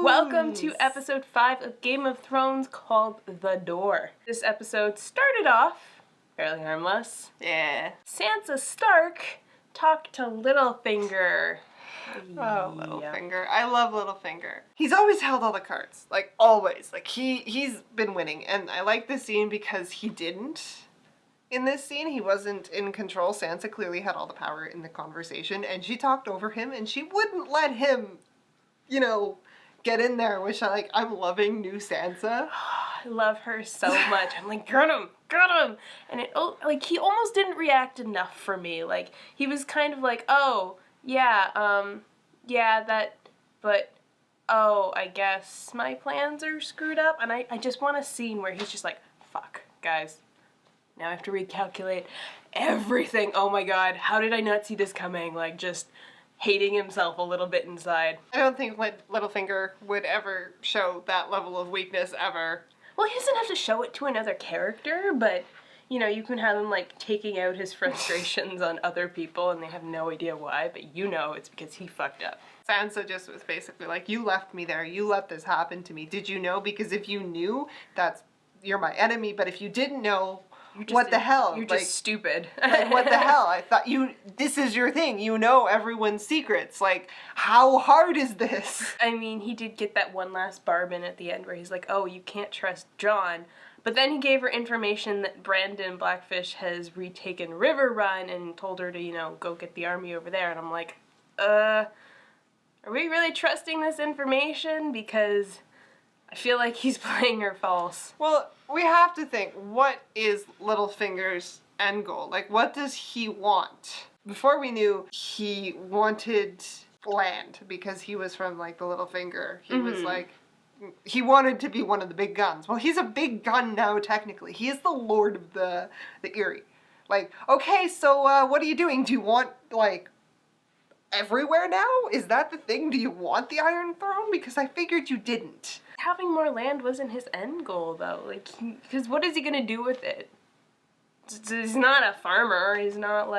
Welcome to episode 5 of Game of Thrones called The Door. This episode started off fairly harmless. Yeah. Sansa Stark talked to Littlefinger. Oh, Littlefinger. I love Littlefinger. He's always held all the cards. Like, always. Like, he's been winning. And I like this scene because he didn't. In this scene, he wasn't in control. Sansa clearly had all the power in the conversation. And she talked over him. And she wouldn't let him, get in there. Which, I'm loving new Sansa. I love her so much. I'm like, get him! And he almost didn't react enough for me. Like, he was kind of like, oh, yeah, I guess my plans are screwed up. And I just want a scene where he's just like, fuck, guys. Now I have to recalculate everything. Oh my god, how did I not see this coming? Like, just hating himself a little bit inside. I don't think Littlefinger would ever show that level of weakness ever. Well, he doesn't have to show it to another character, but, you can have him, taking out his frustrations on other people and they have no idea why, but it's because he fucked up. Sansa just was basically like, you left me there, you let this happen to me. Did you know? Because if you knew, you're my enemy, but if you didn't know, what the hell? You're just stupid. What the hell? I thought this is your thing. You know everyone's secrets. Like, how hard is this? I mean, he did get that one last barb in at the end where he's like, oh, you can't trust Jon. But then he gave her information that Brandon Blackfish has retaken River Run and told her to, go get the army over there. And I'm like, are we really trusting this information? Because I feel like he's playing her false. Well, we have to think, what is Littlefinger's end goal? Like, what does he want? Before we knew, he wanted land because he was from, the Littlefinger. He was, he wanted to be one of the big guns. Well, he's a big gun now, technically. He is the Lord of the Eyrie. Okay, so what are you doing? Do you want, everywhere now? Is that the thing? Do you want the Iron Throne? Because I figured you didn't. Having more land wasn't his end goal, though. Because what is he gonna do with it? He's not a farmer. He's not,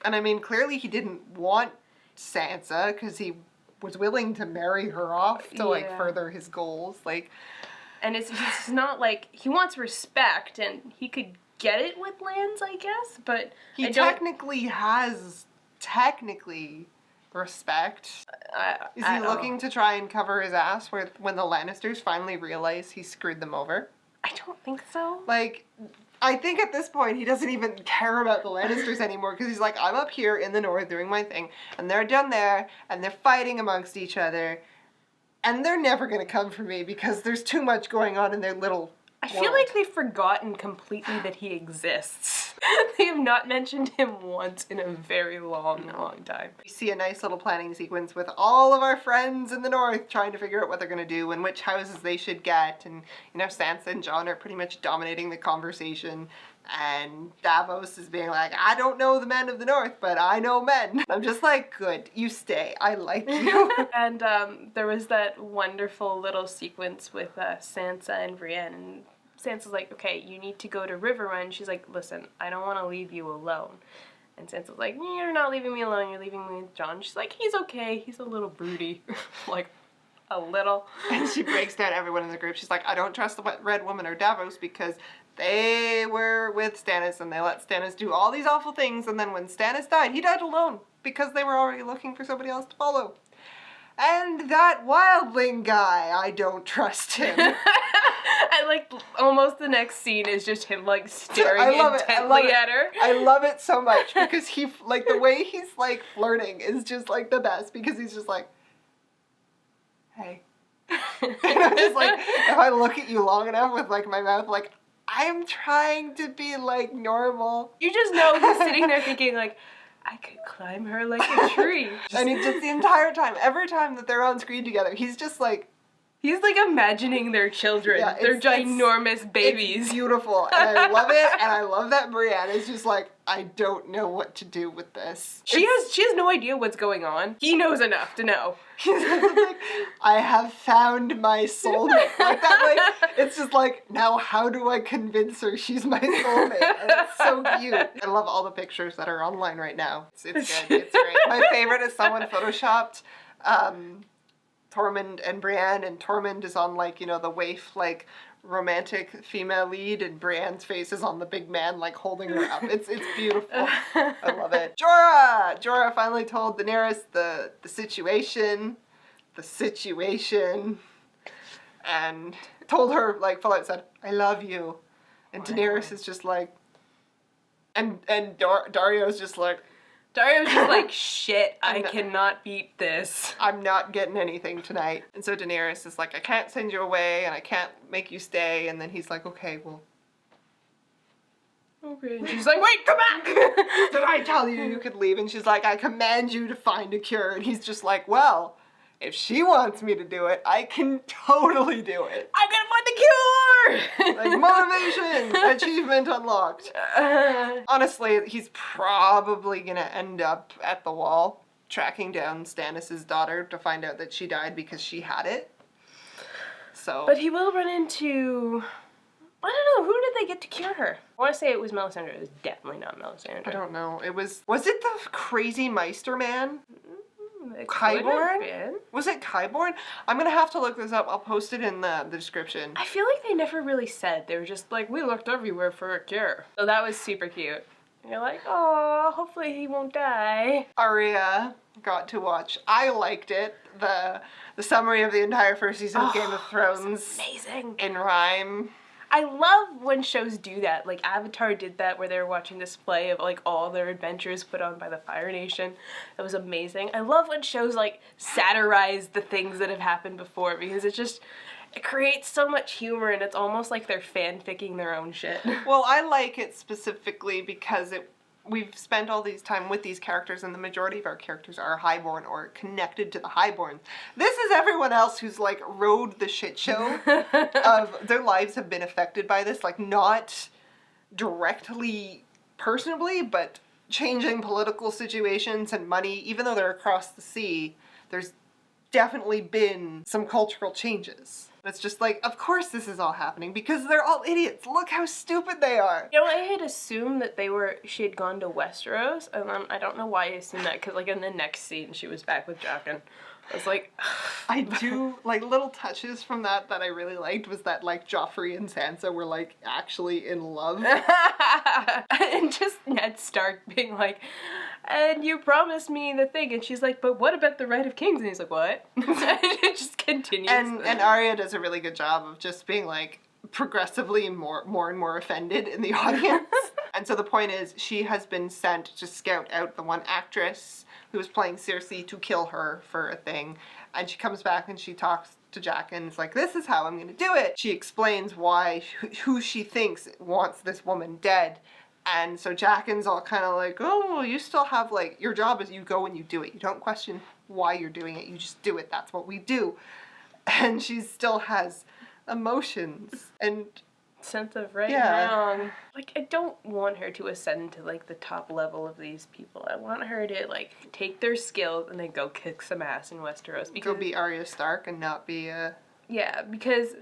And I mean, clearly he didn't want Sansa, because he was willing to marry her off to, further his goals. And it's not he wants respect, and he could get it with lands, I guess, but he technically has respect. Is he looking to try and cover his ass when the Lannisters finally realize he screwed them over? I don't think so. I think at this point he doesn't even care about the Lannisters anymore because he's like, I'm up here in the north doing my thing and they're down there and they're fighting amongst each other and they're never going to come for me because there's too much going on in their little I feel like they've forgotten completely that he exists. They have not mentioned him once in a very long time. We see a nice little planning sequence with all of our friends in the north trying to figure out what they're going to do and which houses they should get. And, Sansa and Jon are pretty much dominating the conversation. And Davos is being like, I don't know the men of the north, but I know men. I'm just like, good, you stay. I like you. And there was that wonderful little sequence with Sansa and Brienne. And Sansa's like, okay, you need to go to River Run. She's like, listen, I don't want to leave you alone. And Sansa's like, you're not leaving me alone. You're leaving me with Jon. She's like, he's okay. He's a little broody. A little. And she breaks down everyone in the group. She's like, I don't trust the Red Woman or Davos because they were with Stannis and they let Stannis do all these awful things. And then when Stannis died, he died alone because they were already looking for somebody else to follow. And that wildling guy, I don't trust him. And almost the next scene is just him staring intently at her. I love it so much because he, the way he's flirting is just the best because he's just like, hey. And I'm just if I look at you long enough with my mouth I'm trying to be normal. You just know he's sitting there thinking I could climb her like a tree. And it's just the entire time, every time that they're on screen together, he's just he's imagining their children. Yeah, they're ginormous babies. It's beautiful. And I love it. And I love that Brienne is just I don't know what to do with this. She has no idea what's going on. He knows enough to know. I have found my soulmate. It's just now how do I convince her she's my soulmate? And it's so cute. I love all the pictures that are online right now. It's good. It's great. My favorite is someone photoshopped Tormund and Brienne, and Tormund is on, like, you know, the waif, like, romantic female lead, and Brienne's face is on the big man, like, holding her up. It's beautiful. I love it. Jorah finally told Daenerys the situation, and told her, like, full out said, I love you. And Daenerys is just like, and Dario's just like, shit, I cannot beat this. I'm not getting anything tonight. And so Daenerys is like, I can't send you away and I can't make you stay. And then he's like, okay, well. Okay. And she's like, wait, come back! Did I tell you could leave? And she's like, I command you to find a cure. And he's just like, well, if she wants me to do it, I can totally do it. I'm gonna find the cure! Like, motivation! Achievement unlocked. Honestly, he's probably gonna end up at the wall, tracking down Stannis' daughter to find out that she died because she had it. So. But he will run into... I don't know, who did they get to cure her? I want to say it was Melisandre. It was definitely not Melisandre. I don't know. Was it the crazy Meister man? Qyburn? Was it Qyburn? I'm gonna have to look this up. I'll post it in the description. I feel like they never really said. They were just like, we looked everywhere for a cure. So that was super cute. And you're like, oh, hopefully he won't die. Arya got to watch. I liked it. The summary of the entire first season of Game of Thrones. Amazing. In rhyme. I love when shows do that. Like Avatar did that where they were watching display of like all their adventures put on by the Fire Nation. That was amazing. I love when shows like satirize the things that have happened before because it creates so much humor and it's almost like they're fanficking their own shit. Well, I like it specifically because we've spent all these time with these characters and the majority of our characters are highborn or connected to the highborn. This is everyone else who's like rode the shit show of their lives have been affected by this, like not directly personally, but changing political situations and money. Even though they're across the sea, there's definitely been some cultural changes. It's just like, of course this is all happening because they're all idiots. Look how stupid they are. You know, I had assumed that she had gone to Westeros, and then I don't know why I assumed that, because like in the next scene she was back with Jaqen. I was like, I do, like, little touches from that I really liked was that, like, Joffrey and Sansa were, like, actually in love. And just Ned Stark being like, and you promised me the thing, and she's like, but what about the right of kings? And he's like, what? It just continues. And Arya does a really good job of just being, like, progressively more and more offended in the audience. And so the point is, she has been sent to scout out the one actress who was playing Cersei to kill her for a thing. And she comes back and she talks to Jack and is like, this is how I'm going to do it. She explains why, who she thinks wants this woman dead. And so Jaqen's all kind of like, oh, well, you still have, like, your job is you go and you do it. You don't question why you're doing it. You just do it. That's what we do. And she still has emotions and sense of right and wrong. Like, I don't want her to ascend to, like, the top level of these people. I want her to, like, take their skills and then go kick some ass in Westeros. Go be Arya Stark and not be Yeah, because,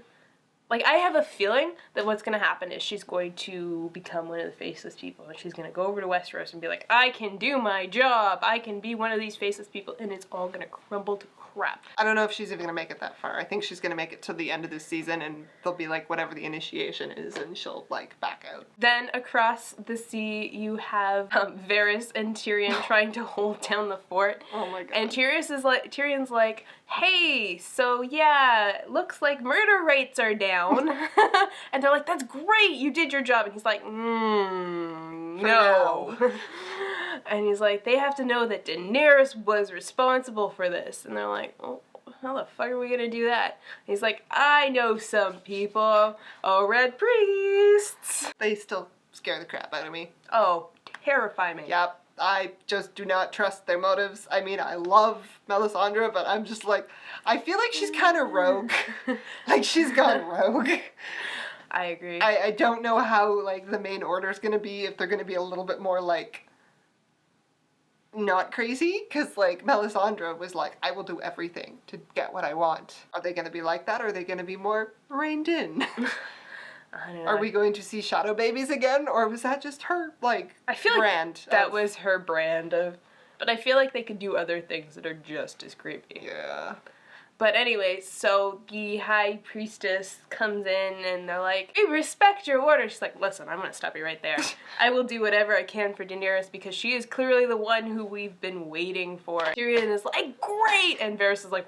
like, I have a feeling that what's going to happen is she's going to become one of the faceless people, and she's going to go over to Westeros and be like, I can do my job, I can be one of these faceless people, and it's all going to crumble to crap. I don't know if she's even going to make it that far. I think she's going to make it to the end of this season, and they'll be like, whatever the initiation is, and she'll, like, back out. Then across the sea, you have Varys and Tyrion trying to hold down the fort. Oh my god. And Tyrion's like, hey, so yeah, looks like murder rates are down. And they're like, that's great, you did your job. And he's like, no. And he's like, they have to know that Daenerys was responsible for this. And they're like, oh, how the fuck are we gonna do that? And he's like, I know some people. Oh, red priests. They still scare the crap out of me. Oh, terrify me. Yep. I just do not trust their motives. I mean, I love Melisandre, but I'm just like, I feel like she's kind of rogue. Like, she's gone rogue. I agree. I don't know how, like, the main order's gonna be, if they're gonna be a little bit more, like, not crazy, because, like, Melisandre was like, I will do everything to get what I want. Are they gonna be like that, or are they gonna be more reined in? I don't know. Are we going to see shadow babies again, or was that just her, like, I feel brand? Like that was her brand of, but I feel like they could do other things that are just as creepy. Yeah. But anyway, so the high priestess comes in and they're like, "We respect your order." She's like, "Listen, I'm gonna stop you right there. I will do whatever I can for Daenerys because she is clearly the one who we've been waiting for." Tyrion is like, "Great!" And Varys is like,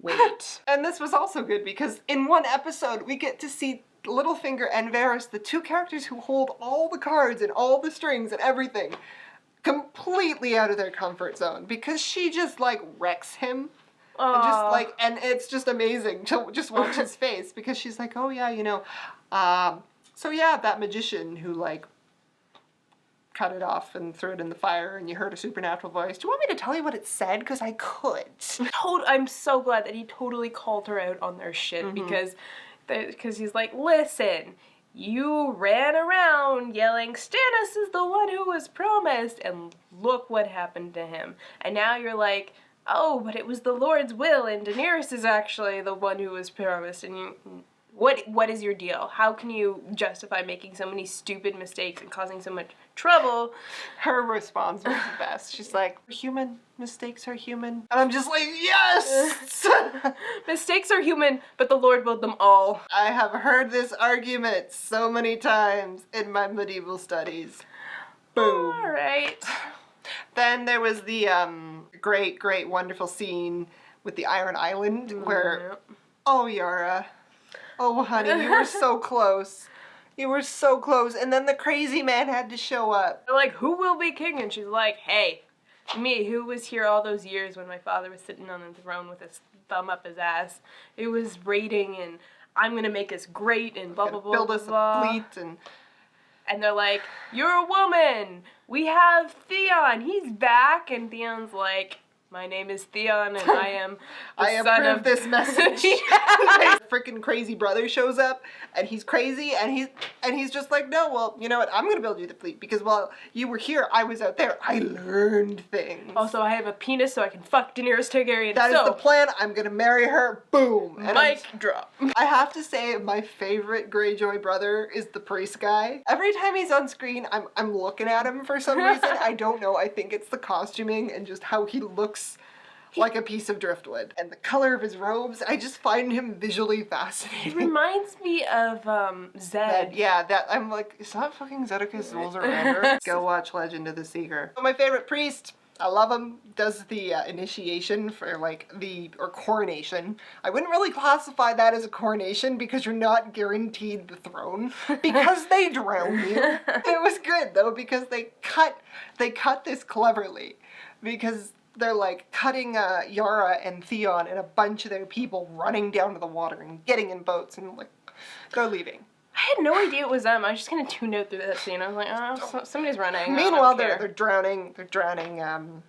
"Wait." And this was also good because in one episode we get to see Littlefinger and Varys, the two characters who hold all the cards and all the strings and everything, completely out of their comfort zone because she just like wrecks him. And just like, and it's just amazing to just watch his face because she's like, "Oh yeah, you know, so yeah, that magician who like cut it off and threw it in the fire and you heard a supernatural voice. Do you want me to tell you what it said? Because I could." I'm so glad that he totally called her out on their shit because he's like, "Listen, you ran around yelling, 'Stannis is the one who was promised,' and look what happened to him. And now you're like, 'Oh, but it was the Lord's will, and Daenerys is actually the one who was promised,' and you... What is your deal? How can you justify making so many stupid mistakes and causing so much trouble?" Her response was the best. She's like, "Human. Mistakes are human." And I'm just like, yes! Mistakes are human, but the Lord willed them all. I have heard this argument so many times in my medieval studies. Boom. Alright. Then there was the great, great, wonderful scene with the Iron Island where, oh, Yara. Oh, honey, you were so close. You were so close. And then the crazy man had to show up. They're like, "Who will be king?" And she's like, "Hey, me, who was here all those years when my father was sitting on the throne with his thumb up his ass. It was raiding and I'm gonna make us great and blah, blah, blah, Build blah, us blah." a fleet And they're like, "You're a woman. We have Theon. He's back." And Theon's like, "My name is Theon and I am I son approve of this message." Freaking crazy brother shows up and he's crazy and he's just like, "No, well, you know what? I'm gonna build you the fleet because while you were here, I was out there. I learned things. Also, I have a penis so I can fuck Daenerys Targaryen." That is the plan. I'm gonna marry her. Boom. And Mic drop. I have to say, my favorite Greyjoy brother is the priest guy. Every time he's on screen, I'm looking at him for some reason. I don't know. I think it's the costuming and just how he looks like a piece of driftwood. And the color of his robes, I just find him visually fascinating. It reminds me of Zed. Yeah, that I'm like, is that fucking Zedekiah Zulzerander? Go watch Legend of the Seeker. My favorite priest, I love him, does the initiation for like or coronation. I wouldn't really classify that as a coronation because you're not guaranteed the throne because they drown you. It was good though because they cut this cleverly because they're like cutting Yara and Theon and a bunch of their people running down to the water and getting in boats and like they're leaving. I had no idea it was them. I was just kind of tuned out through that scene. I was like, "Oh, somebody's running." Meanwhile, they're drowning. They're drowning.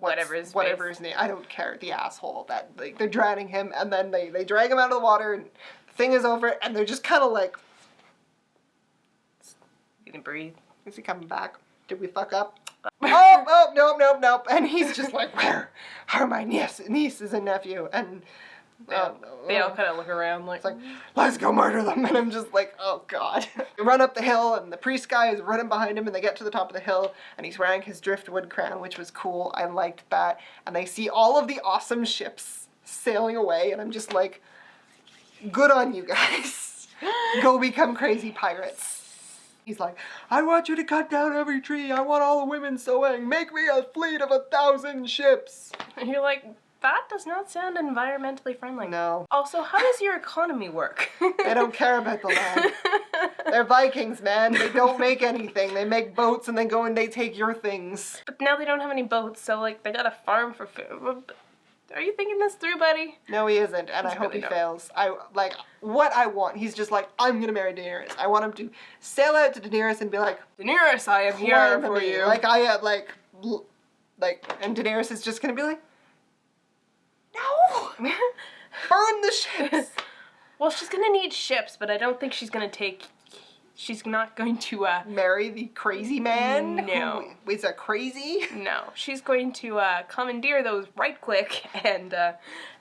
Whatever his name. I don't care. The asshole that like they're drowning him, and then they drag him out of the water, and the thing is over, and they're just kind of like, "You can breathe. Is he coming back? Did we fuck up?" Oh, nope. And he's just like, "Where are my nieces and nephew?" And they all kind of look around like, it's like, "Let's go murder them." And I'm just like, oh god. They run up the hill and the priest guy is running behind him and they get to the top of the hill and he's wearing his driftwood crown, which was cool. I liked that. And they see all of the awesome ships sailing away and I'm just like, good on you guys. Go become crazy pirates. He's like, "I want you to cut down every tree. I want all the women sewing. Make me a fleet of 1,000 ships." And you're like, that does not sound environmentally friendly. No. Also, how does your economy work? They don't care about the land. They're Vikings, man. They don't make anything. They make boats and they go and they take your things. But now they don't have any boats, so like they got a farm for food. Are you thinking this through, buddy? No, he isn't, and I hope he fails. What I want, he's just like, "I'm gonna marry Daenerys." I want him to sail out to Daenerys and be like, "Daenerys, I am here for you." And Daenerys is just gonna be like, "No! Burn the ships!" Well, she's gonna need ships, but I don't think she's not going to, marry the crazy man? No. Who is crazy? No. She's going to, commandeer those right-click and,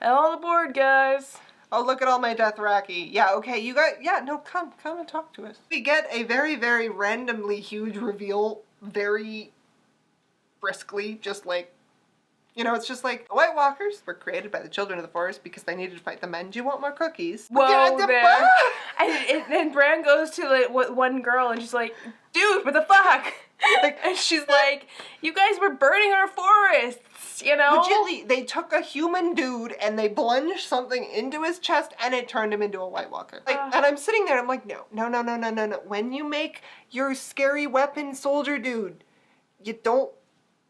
all aboard, guys. Oh, look at all my Dothraki. Yeah, okay, you got, come and talk to us. We get a very, very randomly huge reveal, very briskly, just like, You know, it's just like, the White Walkers were created by the children of the forest because they needed to fight the men. Do you want more cookies? Whoa, there. And then Bran goes to like one girl and she's like, dude, what the fuck? Like, and she's like, you guys were burning our forests, you know? Legitly, they took a human dude and they plunged something into his chest and it turned him into a White Walker. Like, and I'm sitting there and I'm like, no. When you make your scary weapon soldier dude, you don't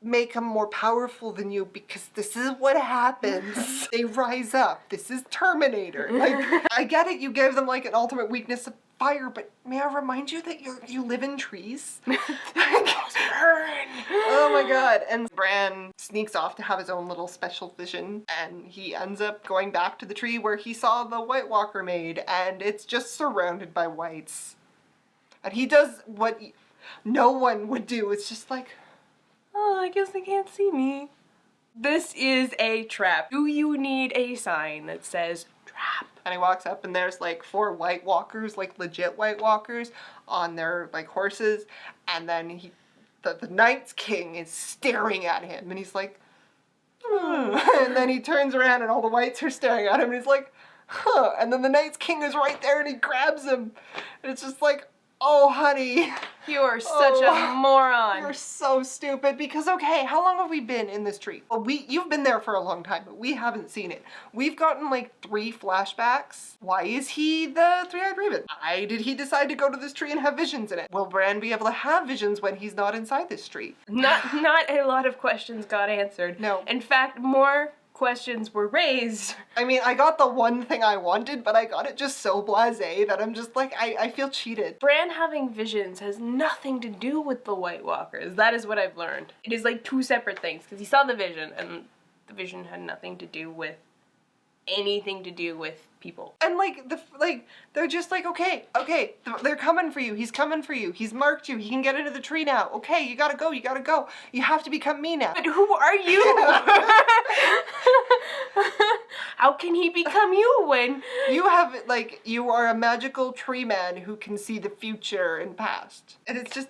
make him more powerful than you, because this is what happens. They rise up. This is Terminator. Like, I get it, you gave them like an ultimate weakness of fire, but may I remind you that you live in trees? Burn! Oh my god. And Bran sneaks off to have his own little special vision, and he ends up going back to the tree where he saw the White Walker made, and it's just surrounded by whites. And he does what no one would do. It's just like, oh, I guess they can't see me. This is a trap. Do you need a sign that says trap? And he walks up and there's like 4 White Walkers, like legit White Walkers, on their like horses. And then the Night's King is staring at him and he's like, and then he turns around and all the whites are staring at him and he's like, huh. And then the Night's King is right there and he grabs him. And it's just like, oh, honey. You are such a moron. You're so stupid because, okay, how long have we been in this tree? Well, you've been there for a long time, but we haven't seen it. We've gotten like 3 flashbacks. Why is he the Three-Eyed Raven? Why did he decide to go to this tree and have visions in it? Will Bran be able to have visions when he's not inside this tree? Not a lot of questions got answered. No. In fact, more questions were raised. I mean, I got the one thing I wanted, but I got it just so blasé that I'm just like, I feel cheated. Bran having visions has nothing to do with the White Walkers. That is what I've learned. It is like 2 separate things, because he saw the vision, and the vision had nothing to do with anything to do with people. And they're just like, okay, they're coming for you. He's coming for you. He's marked you. He can get into the tree now. Okay, you gotta go. You have to become me now. But who are you? How can he become you when you have you are a magical tree man who can see the future and past? And it's just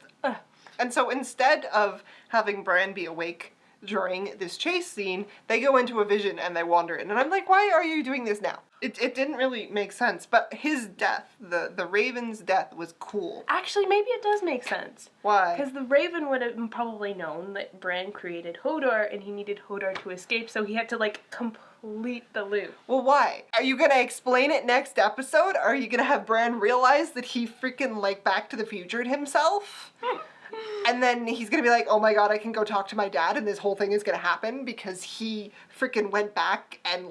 and so instead of having Bran be awake during this chase scene, they go into a vision and they wander in. And I'm like, why are you doing this now? It didn't really make sense, but his death, the Raven's death, was cool. Actually, maybe it does make sense. Why? Because the Raven would have probably known that Bran created Hodor and he needed Hodor to escape, so he had to complete the loop. Well, why? Are you gonna explain it next episode? Are you gonna have Bran realize that he freaking Back to the Future'd himself? And then he's gonna be like, oh my god, I can go talk to my dad and this whole thing is gonna happen because he freaking went back and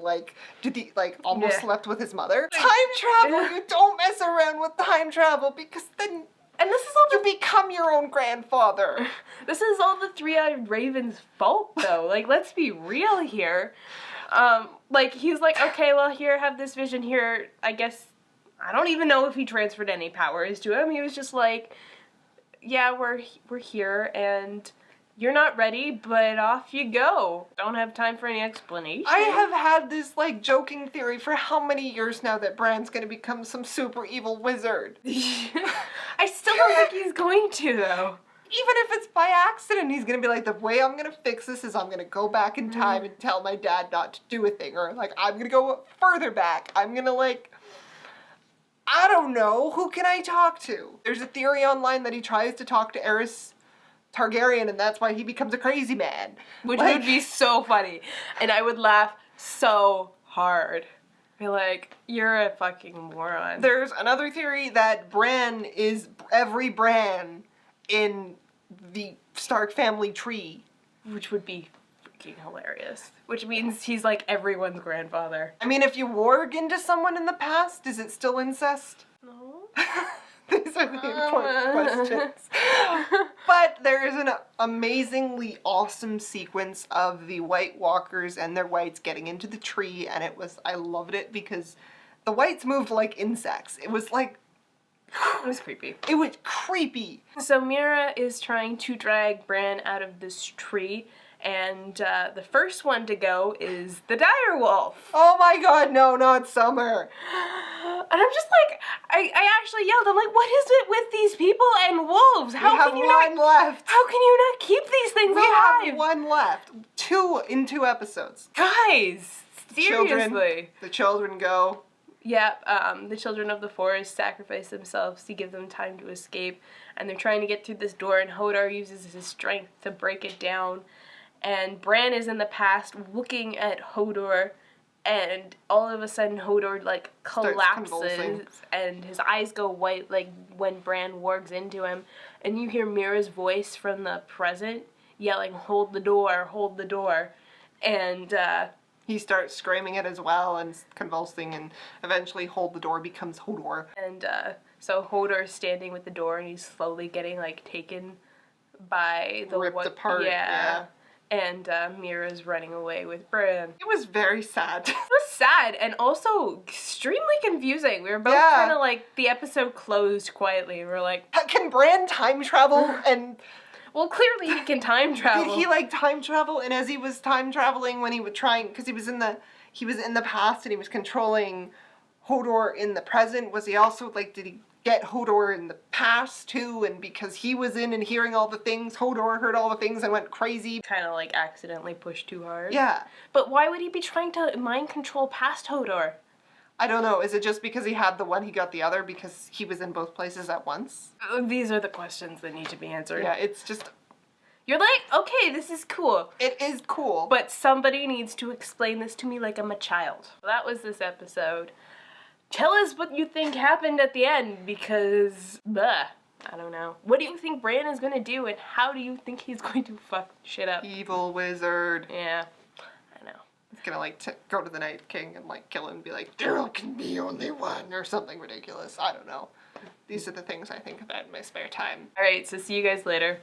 almost slept with his mother. Time travel! You don't mess around with time travel because then and this is all you become your own grandfather. This is all the Three-Eyed Raven's fault though. Let's be real here. He's like, okay, well here, have this vision here. I guess, I don't even know if he transferred any powers to him. He was just like, yeah, we're here, and you're not ready, but off you go. Don't have time for any explanation. I have had this, joking theory for how many years now that Bran's gonna become some super evil wizard. I still don't think he's going to, though. Even if it's by accident, he's gonna be like, the way I'm gonna fix this is I'm gonna go back in time and tell my dad not to do a thing, or, I'm gonna go further back. I'm gonna, I don't know. Who can I talk to? There's a theory online that he tries to talk to Aerys Targaryen and that's why he becomes a crazy man. Which would be so funny. And I would laugh so hard. Be like, you're a fucking moron. There's another theory that Bran is every Bran in the Stark family tree. Which would be freaking hilarious. Which means he's everyone's grandfather. I mean, if you warg into someone in the past, is it still incest? No. These are the important questions. But there is an amazingly awesome sequence of the White Walkers and their whites getting into the tree, and I loved it because the whites moved like insects. It was it was creepy. It was creepy. So Mira is trying to drag Bran out of this tree, And the first one to go is the dire wolf. Oh my god, no, not Summer. And I'm just like, I actually yelled, I'm like, what is it with these people and wolves? How We have can you one not, left. How can you not keep these things We alive? have one left. 2 in 2 episodes. Guys, seriously. The children go. Yeah, the children of the forest sacrifice themselves to give them time to escape. And they're trying to get through this door, and Hodor uses his strength to break it down. And Bran is in the past looking at Hodor, and all of a sudden Hodor, like, collapses, and his eyes go white, like, when Bran wargs into him. And you hear Mira's voice from the present yelling, hold the door, hold the door. And, he starts screaming it as well and convulsing, and eventually hold the door becomes Hodor. And, so Hodor's standing with the door, and he's slowly getting, like, taken by the... Ripped apart, yeah. And Mira's running away with Bran. It was very sad. It was sad and also extremely confusing. We were both kind of like, the episode closed quietly, and we're like... Can Bran time travel and... Well, clearly he can time travel. Did he, like, time travel? And as he was time traveling when he was trying... Because he was in the past and he was controlling Hodor in the present. Was he also, like, did he get Hodor in the past, too? And because he was in and hearing all the things, Hodor heard all the things and went crazy. Kind of, like, accidentally pushed too hard. Yeah. But why would he be trying to mind control past Hodor? I don't know. Is it just because he had the one, he got the other, because he was in both places at once? These are the questions that need to be answered. Yeah, it's just... You're like, okay, this is cool. It is cool. But somebody needs to explain this to me like I'm a child. That was this episode. Tell us what you think happened at the end, because... I don't know. What do you think Bran is going to do, and how do you think he's going to fuck shit up? Evil wizard. Yeah. He's gonna, like, go to the Night King and, like, kill him and be like, there can be only one, or something ridiculous. I don't know. These are the things I think about in my spare time. Alright, so see you guys later.